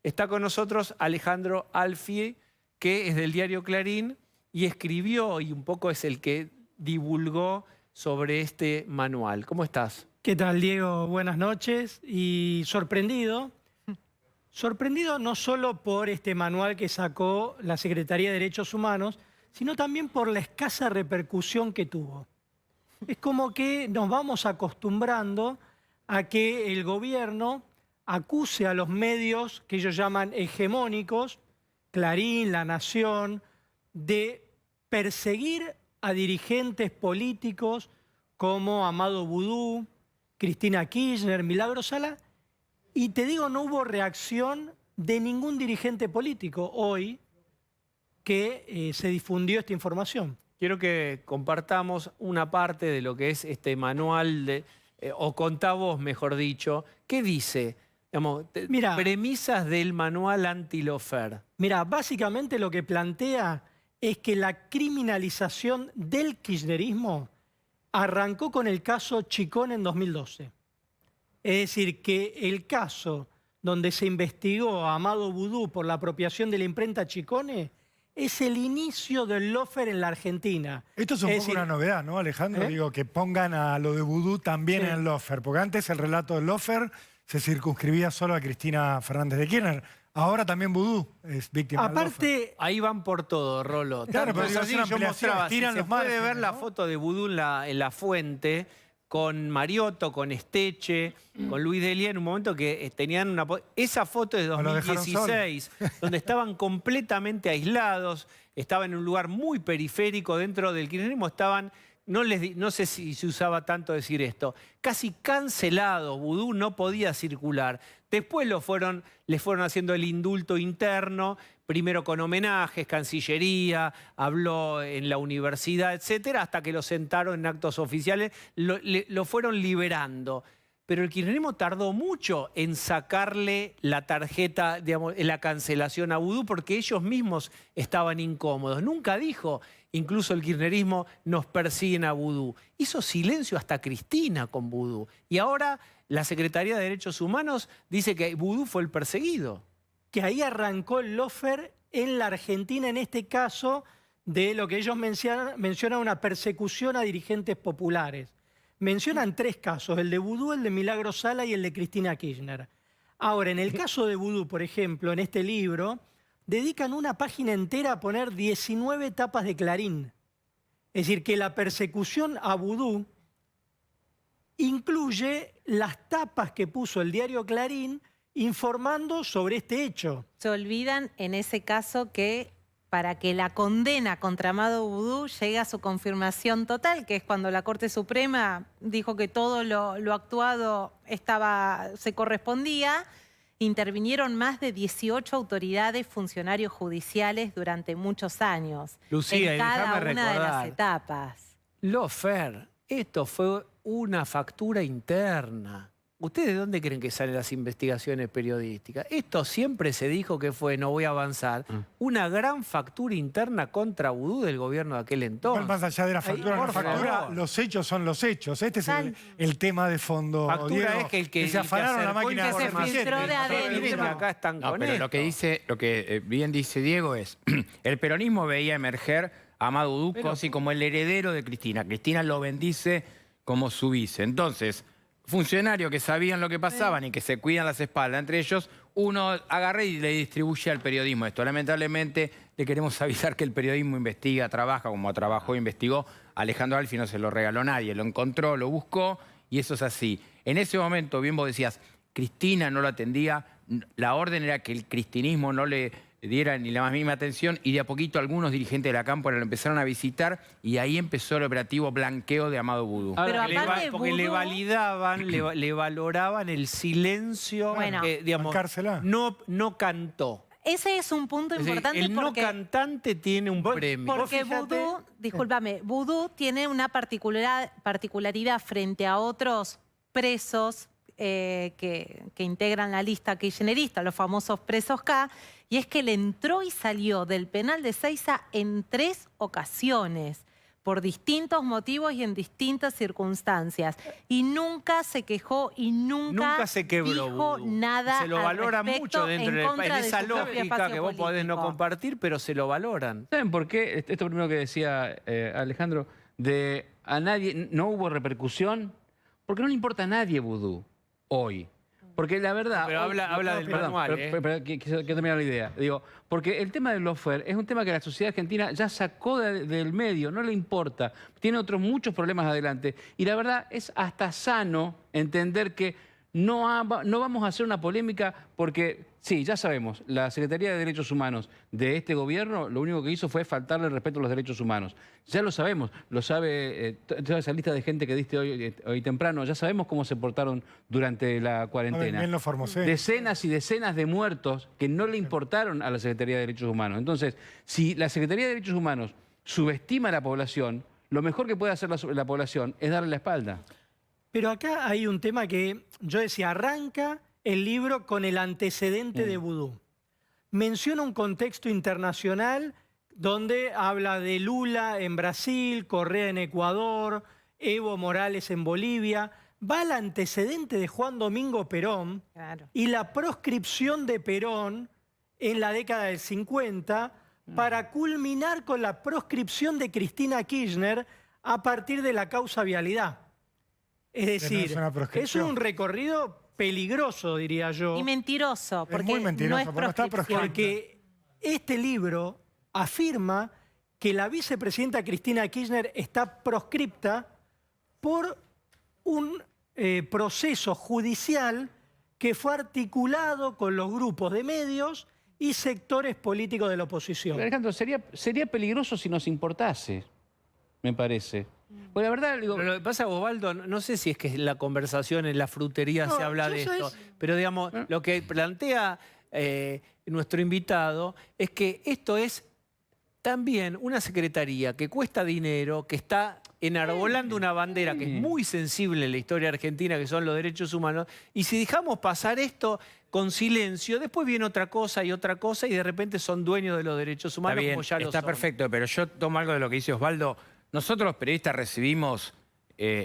Está con nosotros Alejandro Alfie, que es del diario Clarín y escribió y un poco es el que divulgó sobre este manual. ¿Cómo estás? ¿Qué tal, Diego? Buenas noches. Y sorprendido no solo por este manual que sacó la Secretaría de Derechos Humanos, sino también por la escasa repercusión que tuvo. Es como que nos vamos acostumbrando a que el gobierno acuse a los medios que ellos llaman hegemónicos, Clarín, La Nación, de perseguir a dirigentes políticos como Amado Boudou, Cristina Kirchner, Milagro Sala, y te digo, no hubo reacción de ningún dirigente político hoy que se difundió esta información. Quiero que compartamos una parte de lo que es este manual, o contá vos, mejor dicho. ¿Qué dice? Digamos, Mira, premisas del manual anti-lawfare. Mira, básicamente lo que plantea es que la criminalización del kirchnerismo arrancó con el caso Chicón en 2012. Es decir, que el caso donde se investigó a Amado Boudou por la apropiación de la imprenta Chicone es el inicio del lawfare en la Argentina. Esto es un poco una novedad, ¿no, Alejandro? Digo, que pongan a lo de Boudou también en el lawfare, porque antes el relato del lawfare se circunscribía solo a Cristina Fernández de Kirchner. Ahora también Boudou es víctima del lawfare. Ahí van por todo, Rolo. Claro, pero es así, es una yo ampliación, mostraba, estiran se los puede márgenes, ver la ¿no? foto de Boudou en la fuente, con Mariotto, con Esteche, con Luis Delia, en un momento que tenían una... Esa foto es de lo dejaron 2016, donde estaban completamente aislados, estaban en un lugar muy periférico dentro del kirchnerismo, estaban... No sé si se usaba tanto decir esto, casi cancelado, Boudou no podía circular. Después les fueron haciendo el indulto interno, primero con homenajes, Cancillería, habló en la universidad, etcétera, hasta que lo sentaron en actos oficiales, lo fueron liberando. Pero el kirchnerismo tardó mucho en sacarle la tarjeta, digamos, la cancelación a Boudou porque ellos mismos estaban incómodos. Nunca dijo, incluso el kirchnerismo, nos persiguen a Boudou. Hizo silencio hasta Cristina con Boudou. Y ahora la Secretaría de Derechos Humanos dice que Boudou fue el perseguido. Que ahí arrancó el lawfare en la Argentina, en este caso, de lo que ellos mencionan una persecución a dirigentes populares. Mencionan tres casos, el de Boudou, el de Milagro Sala y el de Cristina Kirchner. Ahora, en el caso de Boudou, por ejemplo, en este libro, dedican una página entera a poner 19 tapas de Clarín. Es decir, que la persecución a Boudou incluye las tapas que puso el diario Clarín informando sobre este hecho. Se olvidan en ese caso que para que la condena contra Amado Boudou llegue a su confirmación total, que es cuando la Corte Suprema dijo que todo lo actuado se correspondía, intervinieron más de 18 autoridades, funcionarios judiciales durante muchos años. Lucía, en cada déjame una de las recordar. etapas. Lawfare, esto fue una factura interna. ¿Ustedes de dónde creen que salen las investigaciones periodísticas? Esto siempre se dijo que fue, no voy a avanzar, una gran factura interna contra Boudou del gobierno de aquel entonces. Más allá de la factura, Por favor. los hechos son los hechos. Este es el tema de fondo, Factura Diego, es que el que se afanaron la máquina de que se información. filtró de adentro. Acá están con Pero esto. lo que bien dice Diego es, el peronismo veía emerger a Amado Boudou así como el heredero de Cristina. Cristina lo bendice como su vice. Entonces, funcionarios que sabían lo que pasaban y que se cuidan las espaldas entre ellos, uno agarra y le distribuye al periodismo esto. Lamentablemente le queremos avisar que el periodismo investiga, trabaja como trabajó e investigó. Alejandro Alfie no se lo regaló nadie, lo encontró, lo buscó y eso es así. En ese momento, bien vos decías, Cristina no lo atendía, la orden era que el cristinismo no le diera ni la más mínima atención y de a poquito algunos dirigentes de la Cámpora lo empezaron a visitar y ahí empezó el operativo blanqueo de Amado Boudou. Pero aparte Porque le Boudou- validaban, le valoraban el silencio, Bueno. digamos, Bancársela. no cantó. Ese es un punto Es decir, importante el no porque... cantante tiene un premio. Porque Boudou, discúlpame, Boudou tiene una particularidad frente a otros presos que integran la lista kirchnerista, los famosos presos K, y es que él entró y salió del penal de Seiza en 3 ocasiones. por distintos motivos y en distintas circunstancias. Y nunca se quejó y nunca se quebró dijo Vudú. nada Se lo al valora respecto mucho dentro en del contra país. de Esa su propio lógica espacio que vos podés no político. compartir, pero se lo valoran. ¿Saben por qué? Esto primero que decía Alejandro, de a nadie, no hubo repercusión, porque no le importa a nadie Vudú hoy. Porque la verdad... Pero habla del Perdón, manual, pero que terminar la idea. Digo, porque el tema del lawfare es un tema que la sociedad argentina ya sacó del medio, no le importa. Tiene otros muchos problemas adelante. Y la verdad es hasta sano entender que no vamos a hacer una polémica porque, sí, ya sabemos, la Secretaría de Derechos Humanos de este gobierno lo único que hizo fue faltarle el respeto a los derechos humanos. Ya lo sabemos, lo sabe toda esa lista de gente que diste hoy temprano, ya sabemos cómo se portaron durante la cuarentena. Bien lo Formosé. Decenas y decenas de muertos que no le importaron a la Secretaría de Derechos Humanos. Entonces, si la Secretaría de Derechos Humanos subestima a la población, lo mejor que puede hacer la población es darle la espalda. Pero acá hay un tema que yo decía, arranca el libro con el antecedente de Vudú. Menciona un contexto internacional donde habla de Lula en Brasil, Correa en Ecuador, Evo Morales en Bolivia. Va al antecedente de Juan Domingo Perón y la proscripción de Perón en la década del 50 para culminar con la proscripción de Cristina Kirchner a partir de la causa vialidad. Es decir, es un recorrido peligroso, diría yo. Y mentiroso, porque muy mentiroso, no es porque no está proscripción. Porque este libro afirma que la vicepresidenta Cristina Kirchner está proscripta por un proceso judicial que fue articulado con los grupos de medios y sectores políticos de la oposición. Alejandro, sería peligroso si nos importase, me parece. Pues la verdad, digo, Pero lo que pasa, Osvaldo, no sé si es que en la conversación en la frutería No, se habla yo de sé esto, pero digamos, lo que plantea nuestro invitado es que esto es también una secretaría que cuesta dinero, que está enarbolando una bandera que es muy sensible en la historia argentina, que son los derechos humanos, y si dejamos pasar esto con silencio, después viene otra cosa, y de repente son dueños de los derechos humanos, Está bien, como ya lo está son. perfecto, pero yo tomo algo de lo que dice Osvaldo. Nosotros los periodistas recibimos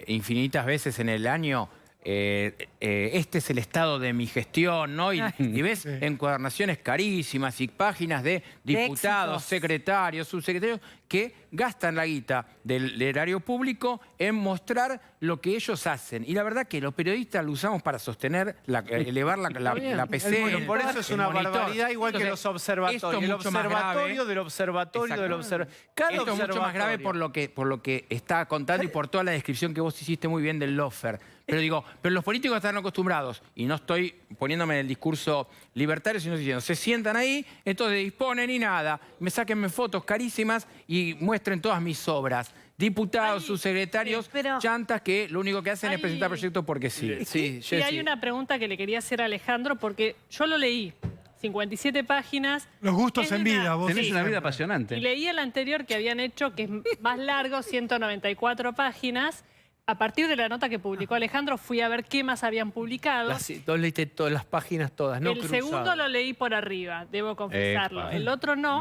infinitas veces en el año este es el estado de mi gestión, ¿no? Y ves encuadernaciones carísimas y páginas de diputados, éxitos. secretarios, subsecretarios que gastan la guita del erario público en mostrar lo que ellos hacen. Y la verdad que los periodistas lo usamos para sostener, elevar la PC. Bueno, por eso es una barbaridad, igual que Entonces, los observatorios. esto es El mucho más observatorio grave. del observatorio del observatorio. Esto es mucho más grave por lo que está contando y por toda la descripción que vos hiciste muy bien del lawfare. Pero digo, pero los políticos están acostumbrados, y no estoy poniéndome en el discurso libertario, sino diciendo, se sientan ahí, entonces disponen y nada, sáquenme fotos carísimas y muestren todas mis obras. Diputados, subsecretarios, pero- chantas que lo único que hacen es Hay- presentar proyectos porque sí. Sí, Y Jessy. hay una pregunta que le quería hacer a Alejandro, porque yo lo leí, 57 páginas. Los gustos Es en de vida, vos. tenés una vida Y apasionante. leí el anterior que habían hecho, que es más largo, 194 páginas. A partir de la nota que publicó Alejandro, fui a ver qué más habían publicado. Vos leíste todas las páginas todas, no El cruzado. segundo lo leí por arriba, debo confesarlo. Epa. El otro no.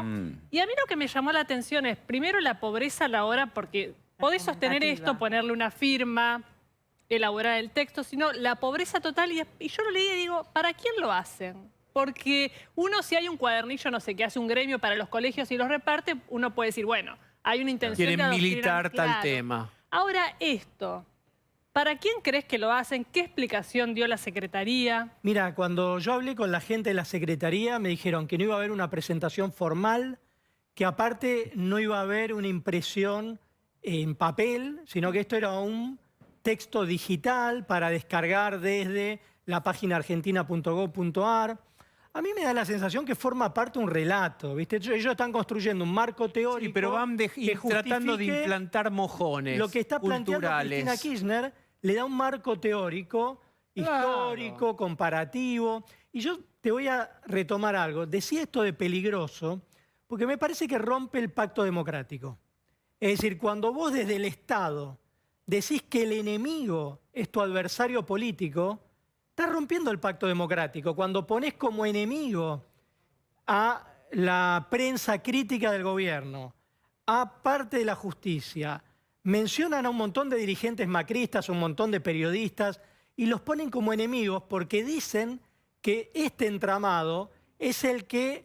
Y a mí lo que me llamó la atención es, primero, la pobreza a la hora, porque podés sostener comparativa. esto, ponerle una firma, elaborar el texto, sino la pobreza total. Y yo lo leí y digo, ¿para quién lo hacen? Porque uno, si hay un cuadernillo, no sé, que hace un gremio para los colegios y los reparte, uno puede decir, bueno, hay una intención Quieren de adoctrinar, militar tal claro. tema. Ahora, esto, ¿para quién crees que lo hacen? ¿Qué explicación dio la Secretaría? Mira, cuando yo hablé con la gente de la Secretaría, me dijeron que no iba a haber una presentación formal, que aparte no iba a haber una impresión en papel, sino que esto era un texto digital para descargar desde la página argentina.gov.ar. A mí me da la sensación que forma parte de un relato, ¿viste? Ellos están construyendo un marco teórico. Sí, pero van que tratando de justifique implantar mojones lo que está planteando culturales. Cristina Kirchner, le da un marco teórico, histórico, comparativo. Y yo te voy a retomar algo. Decía esto de peligroso, porque me parece que rompe el pacto democrático. Es decir, cuando vos desde el Estado decís que el enemigo es tu adversario político, estás rompiendo el pacto democrático. Cuando pones como enemigo a la prensa crítica del gobierno, a parte de la justicia, mencionan a un montón de dirigentes macristas, un montón de periodistas, y los ponen como enemigos porque dicen que este entramado es el que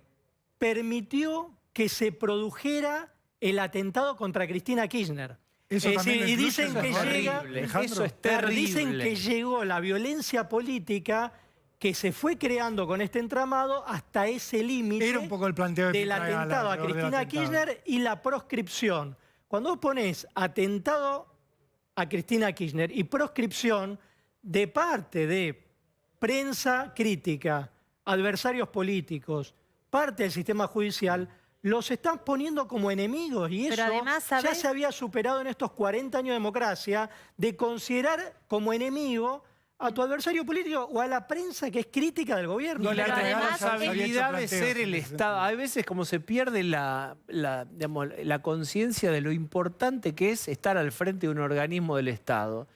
permitió que se produjera el atentado contra Cristina Kirchner. Eso Es también decir, y lo dicen influye, que eso es llega, horrible, Alejandro. Eso es claro, terrible. dicen que llegó la violencia política que se fue creando con este entramado hasta ese límite Era un poco el planteo de del Pietra Gala, atentado a alrededor del Cristina atentado. Kirchner y la proscripción. Cuando vos pones atentado a Cristina Kirchner y proscripción de parte de prensa crítica, adversarios políticos, parte del sistema judicial, los están poniendo como enemigos y Pero eso además, ya ¿sabés? se había superado en estos 40 años de democracia de considerar como enemigo a tu adversario político o a la prensa que es crítica del gobierno. Y la Pero además, responsabilidad de había hecho ser el planteos en ese Estado. A veces como se pierde digamos, la conciencia de lo importante que es estar al frente de un organismo del Estado,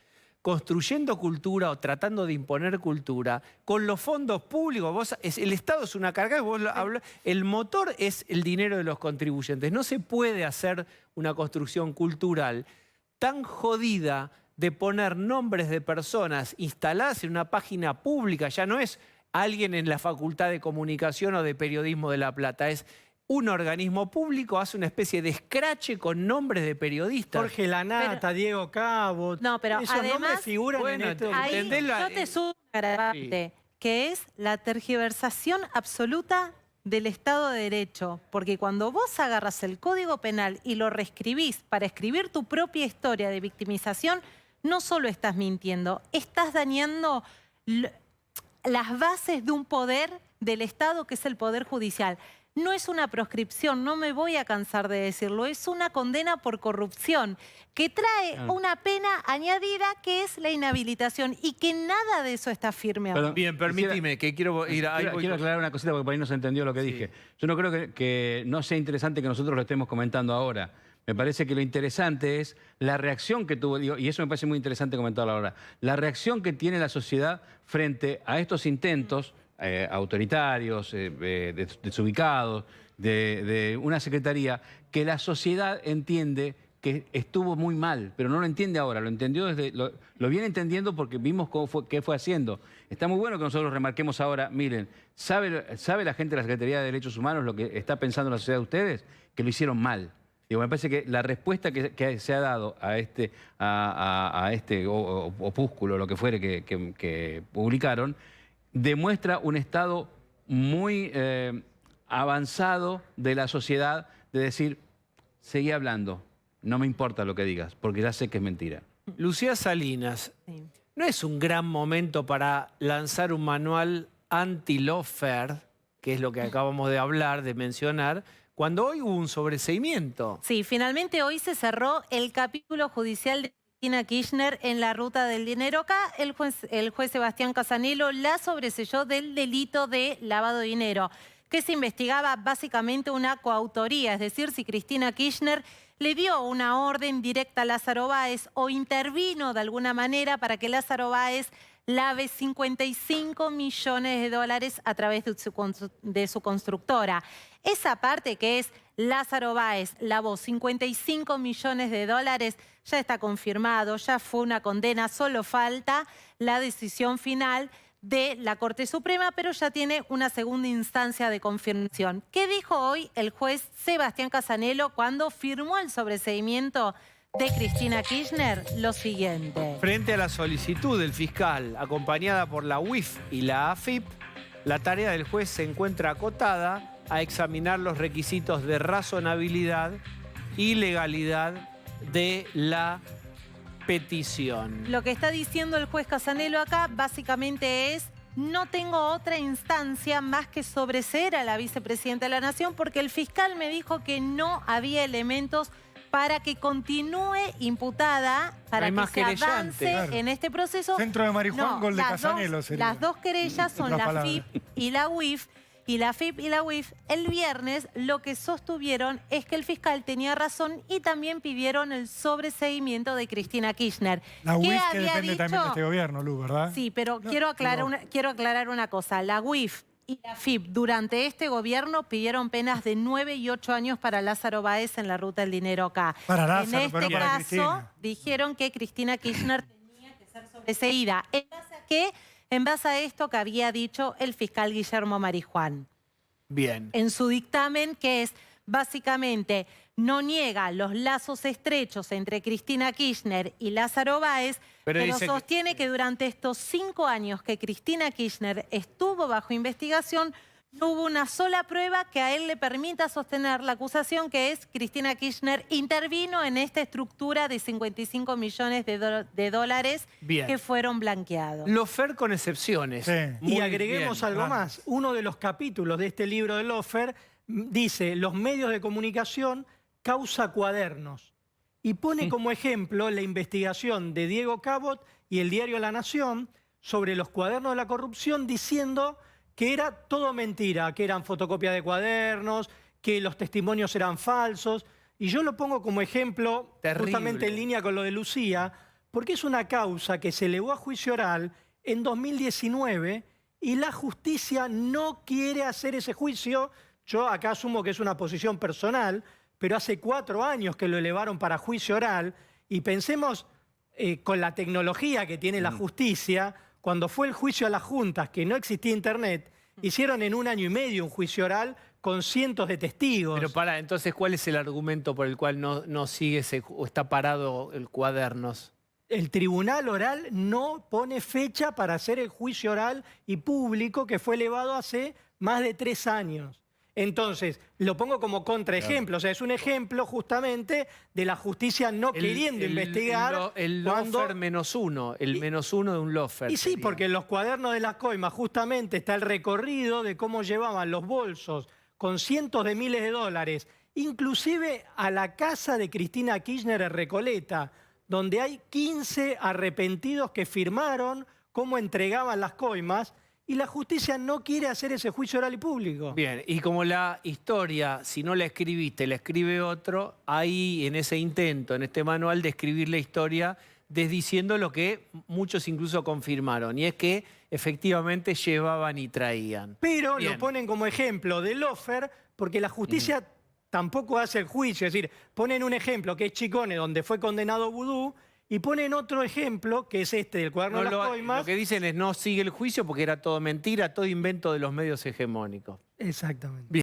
construyendo cultura o tratando de imponer cultura, con los fondos públicos. El Estado es una carga, el motor es el dinero de los contribuyentes. No se puede hacer una construcción cultural tan jodida de poner nombres de personas instaladas en una página pública. Ya no es alguien en la Facultad de Comunicación o de Periodismo de La Plata, es un organismo público, hace una especie de escrache con nombres de periodistas. Jorge Lanata, Diego Cabo, No, pero esos nombres además, figuran bueno, en este Ahí ¿entendés la- yo te sumo un agravante, que es la tergiversación absoluta del Estado de Derecho. Porque cuando vos agarras el Código Penal y lo reescribís para escribir tu propia historia de victimización, no solo estás mintiendo, estás dañando las bases de un poder del Estado que es el Poder Judicial. No es una proscripción, no me voy a cansar de decirlo, es una condena por corrupción que trae una pena añadida que es la inhabilitación y que nada de eso está firme ahora. Perdón, Bien, permíteme, que quiero ir a... Quiero aclarar una cosita porque por ahí no se entendió lo que dije. Yo no creo que no sea interesante que nosotros lo estemos comentando ahora. Me parece que lo interesante es la reacción que tuvo, y eso me parece muy interesante comentarlo ahora, la reacción que tiene la sociedad frente a estos intentos autoritarios, desubicados, de una secretaría que la sociedad entiende que estuvo muy mal, pero no lo entiende ahora, lo entendió lo viene entendiendo porque vimos qué fue haciendo. Está muy bueno que nosotros remarquemos ahora, miren, ¿sabe la gente de la Secretaría de Derechos Humanos lo que está pensando la sociedad de ustedes? Que lo hicieron mal. Digo, me parece que la respuesta que se ha dado a este opúsculo, lo que fuere que publicaron, demuestra un estado muy avanzado de la sociedad de decir, seguí hablando, no me importa lo que digas, porque ya sé que es mentira. Lucía Salinas, Sí. ¿no es un gran momento para lanzar un manual anti-lawfare, que es lo que acabamos de hablar, de mencionar, cuando hoy hubo un sobreseimiento? Sí, finalmente hoy se cerró el capítulo judicial de Cristina Kirchner en la ruta del dinero. Acá el juez Sebastián Casanelo la sobreseyó del delito de lavado de dinero, que se investigaba básicamente una coautoría, es decir, si Cristina Kirchner le dio una orden directa a Lázaro Báez o intervino de alguna manera para que Lázaro Báez lave 55 millones de dólares a través de su constructora. Esa parte que es Lázaro Báez lavó 55 millones de dólares, ya está confirmado, ya fue una condena, solo falta la decisión final de la Corte Suprema, pero ya tiene una segunda instancia de confirmación. ¿Qué dijo hoy el juez Sebastián Casanelo cuando firmó el sobreseimiento de Cristina Kirchner? Lo siguiente. Frente a la solicitud del fiscal, acompañada por la UIF y la AFIP, la tarea del juez se encuentra acotada a examinar los requisitos de razonabilidad y legalidad de la petición. Lo que está diciendo el juez Casanelo acá básicamente es: no tengo otra instancia más que sobreseer a la vicepresidenta de la Nación porque el fiscal me dijo que no había elementos para que continúe imputada, para hay que más se querellante, avance claro. en este proceso. Centro de Marijuán, No, gol de las Casanelo dos- sería. Las dos querellas son Otras la palabras. FIP y la UIF. Y la FIP y la UIF el viernes lo que sostuvieron es que el fiscal tenía razón y también pidieron el sobreseimiento de Cristina Kirchner. La ¿Qué UIF que había depende también de dicho? este gobierno, Lu, ¿verdad? Sí, pero No, quiero aclarar una cosa. La UIF y la FIP durante este gobierno pidieron penas de 9 y 8 años para Lázaro Báez en la ruta del dinero acá. Para Lázaro, en pero este no para caso, Cristina. dijeron que Cristina Kirchner tenía que ser sobreseída. ¿En base a qué? En base a esto que había dicho el fiscal Guillermo Marijuán Bien. en su dictamen, que es básicamente no niega los lazos estrechos entre Cristina Kirchner y Lázaro Báez, Pero pero dice sostiene que durante estos 5 años que Cristina Kirchner estuvo bajo investigación, no hubo una sola prueba que a él le permita sostener la acusación, que es Cristina Kirchner intervino en esta estructura de 55 millones de dólares Bien. que fueron blanqueados. Lofer con excepciones. Sí. Muy Y agreguemos bien. algo claro. más. Uno de los capítulos de este libro de Lofer dice, los medios de comunicación causa cuadernos. Y pone como ejemplo la investigación de Diego Cabot y el diario La Nación sobre los cuadernos de la corrupción, diciendo que era todo mentira, que eran fotocopias de cuadernos, que los testimonios eran falsos. Y yo lo pongo como ejemplo, Terrible. justamente en línea con lo de Lucía, porque es una causa que se elevó a juicio oral en 2019 y la justicia no quiere hacer ese juicio. Yo acá asumo que es una posición personal, pero hace 4 años que lo elevaron para juicio oral y pensemos con la tecnología que tiene la justicia, cuando fue el juicio a las juntas, que no existía internet, hicieron en 1 año y medio un juicio oral con cientos de testigos. Pero para, entonces, ¿cuál es el argumento por el cual no sigue o está parado el cuadernos? El tribunal oral no pone fecha para hacer el juicio oral y público que fue elevado hace más de 3 años. Entonces, lo pongo como contraejemplo. O sea, es un ejemplo justamente de la justicia no queriendo investigar. El cuando- lofer -1, el -1 de un lofer. Y sí, sería. porque en los cuadernos de las coimas justamente está el recorrido de cómo llevaban los bolsos con cientos de miles de dólares, inclusive a la casa de Cristina Kirchner en Recoleta, donde hay 15 arrepentidos que firmaron cómo entregaban las coimas, y la justicia no quiere hacer ese juicio oral y público. Bien, y como la historia, si no la escribiste, la escribe otro, ahí en ese intento, en este manual de escribir la historia, desdiciendo lo que muchos incluso confirmaron, y es que efectivamente llevaban y traían. Pero Bien. lo ponen como ejemplo de Lofer porque la justicia tampoco hace el juicio. Es decir, ponen un ejemplo que es Chicone, donde fue condenado Vudú, y ponen otro ejemplo, que es este del cuaderno No, de las lo coimas. que dicen es no sigue el juicio porque era todo mentira, todo invento de los medios hegemónicos. Exactamente. Bien.